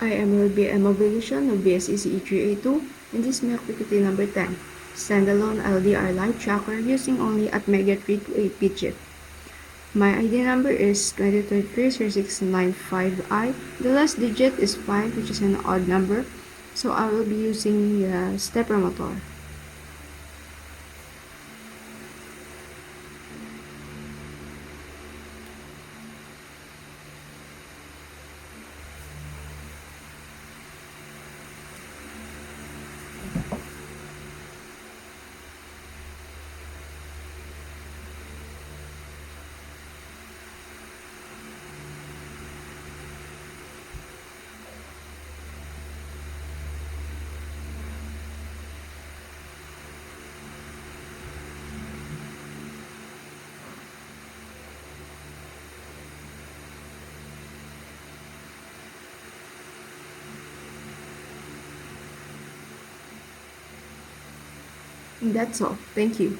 I am Ruby Mobilation of BSECE 382, and this is my activity number 10, standalone LDR live tracker using only Atmega 328 digit. My ID number is 2023-0695I. The last digit is 5, which is an odd number, so I will be using the stepper motor. And that's all. Thank you.